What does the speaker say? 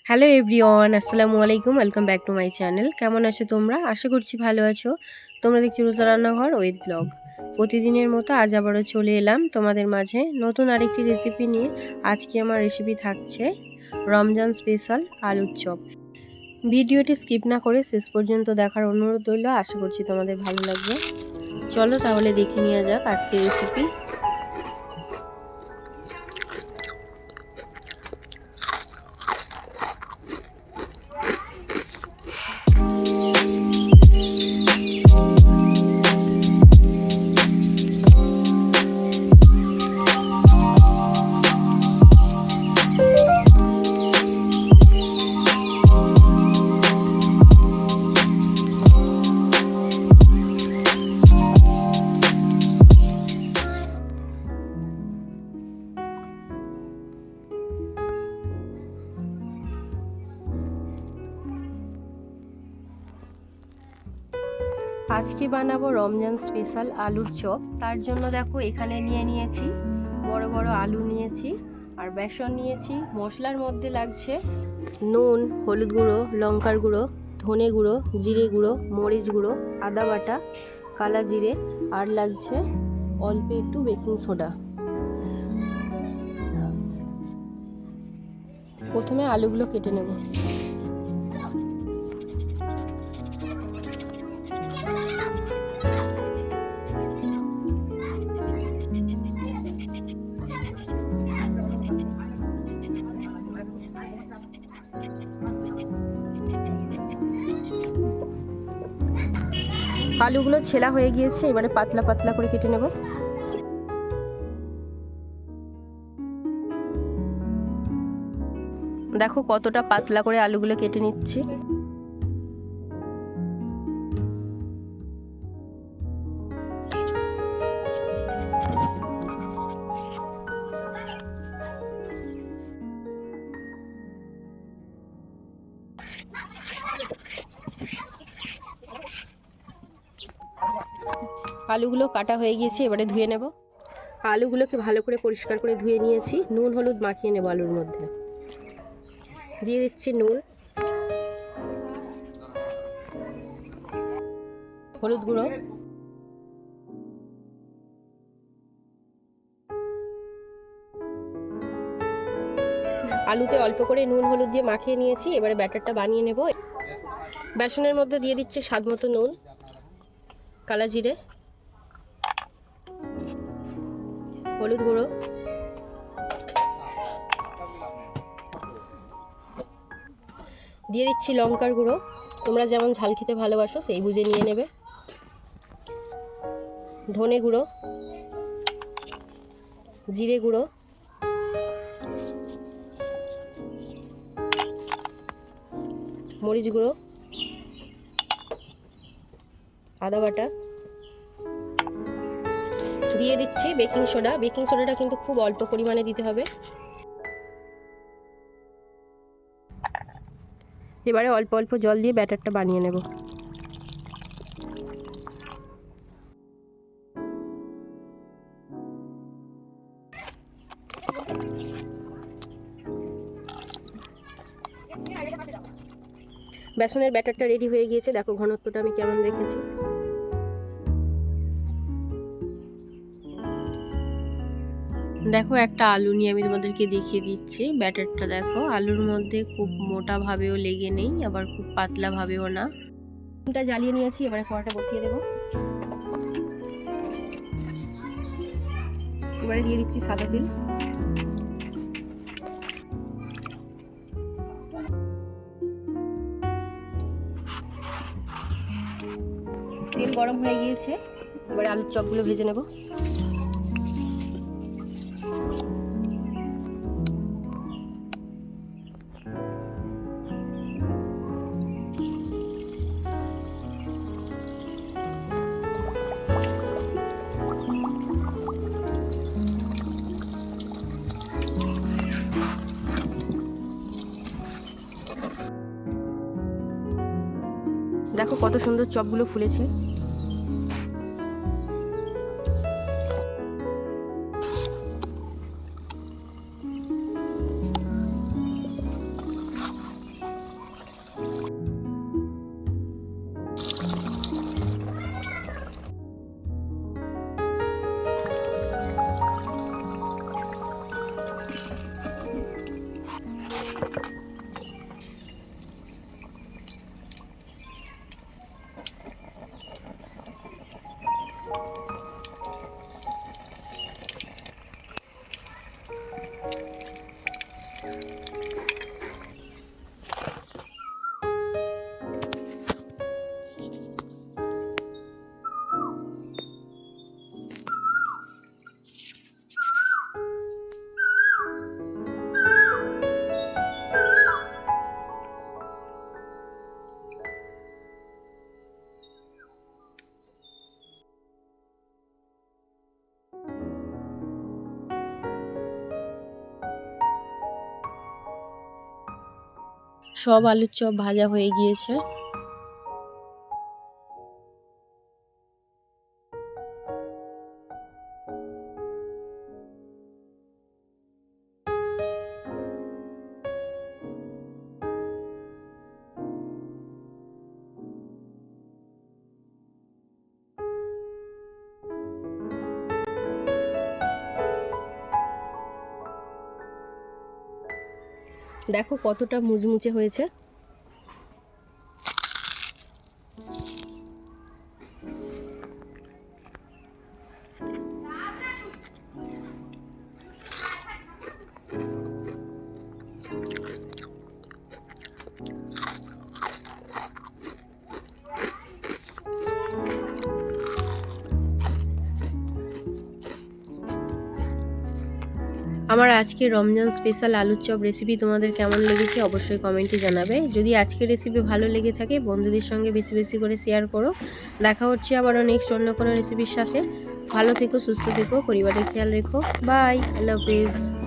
Hello everyone, আসসালামু আলাইকুম। Welcome back to my channel. কেমন আছো তোমরা? আশা করছি ভালো আছো। তোমরা দেখছো রোজা রান্নাঘর উইথ ব্লগ। প্রতিদিনের মতো আজ আবারও চলে এলাম তোমাদের মাঝে নতুন আরেকটি রেসিপি নিয়ে। আজকে আমার রেসিপি থাকছে রমজান স্পেশাল আলুর চপ। ভিডিওটি স্কিপ না করে শেষ পর্যন্ত দেখার অনুরোধ রইল। আশা করছি তোমাদের ভালো লাগবে। চলো তাহলে দেখে নেওয়া যাক আজকের রেসিপি। আজকে বানাবো রমজান স্পেশাল আলুর চপ। তার জন্য দেখো এখানে নিয়েছি বড় বড় আলু নিয়েছি, আর বেসন নিয়েছি। মশলার মধ্যে লাগছে নুন, হলুদ গুঁড়ো, লঙ্কার গুঁড়ো, ধনে গুঁড়ো, জিরে গুঁড়ো, মরিচ গুঁড়ো, আদা বাটা, কালা জিরে, আর লাগছে অল্প একটু বেকিং সোডা। প্রথমে আলুগুলো কেটে নেব। আলুগুলো ছেলা হয়ে গিয়েছে, এবারে পাতলা পাতলা করে কেটে নেব। দেখো কতটা পাতলা করে আলুগুলো কেটে নিচ্ছি। আলুগুলো কাটা হয়ে গিয়েছে, এবারে ধুয়ে নেব। আলুগুলোকে ভালো করে পরিষ্কার করে ধুয়ে নিয়েছি। নুন হলুদ মাখিয়ে নেব আলুর মধ্যে। দিয়ে দিচ্ছি নুন, হলুদ গুঁড়ো, আলুতে অল্প করে নুন হলুদ দিয়ে মাখিয়ে নিয়েছি। এবারে ব্যাটারটা বানিয়ে নেব। বেসনের মধ্যে দিয়ে দিচ্ছি স্বাদ মতো নুন, কালা জিরে, হলুদ গুঁড়ো, দিয়ে দিচ্ছি লঙ্কার গুঁড়ো। তোমরা যেমন ঝাল খেতে ভালোবাসো সেই বুঝে নিয়ে নেবে। ধনে গুঁড়ো, জিরে গুঁড়ো, মরিচ গুঁড়ো, আদা বাটা, দিয়ে দিচ্ছি বেকিং সোডা। বেকিং সোডাটা কিন্তু খুব অল্প পরিমাণে দিতে হবে। এবারে অল্প অল্প জল দিয়ে ব্যাটারটা বানিয়ে নেব। বেসনের ব্যাটারটা রেডি হয়ে গিয়েছে। দেখো ঘনত্বটা আমি কেমন রেখেছি। দেখো একটা আলু নিয়ে আমি তোমাদেরকে দেখিয়ে দিচ্ছি। ব্যাটারটা দেখো আলুর মধ্যে খুব মোটা ভাবেও লেগে নেই, আবার খুব পাতলা ভাবেও না। এটা জ্বালিয়ে নিয়েছি, এবারে কড়াটা বসিয়ে দেবো। এবারে দিয়ে দিচ্ছি সাদা তেল। তেল গরম হয়ে গিয়েছে, এবারে আলুর চপগুলো ভেজে নেব। দেখো কত সুন্দর চপগুলো ফুলেছে। সব আলুর চপ ভাজা হয়ে গিয়েছে। দেখো কতটা মুচমুচে হয়েছে। আমার আজকে রমজান স্পেশাল আলুর চপ রেসিপি তোমাদের কেমন লেগেছে অবশ্যই কমেন্টে জানাবে। যদি আজকের রেসিপি ভালো লেগে থাকে বন্ধুদের সঙ্গে বেশি বেশি করে শেয়ার করো। দেখা হচ্ছে আবারও নেক্সট অন্য কোনো রেসিপির সাথে। ভালো থেকো, সুস্থ থেকো, পরিবারের খেয়াল রেখো। বাই, আল্লাহ হাফেজ।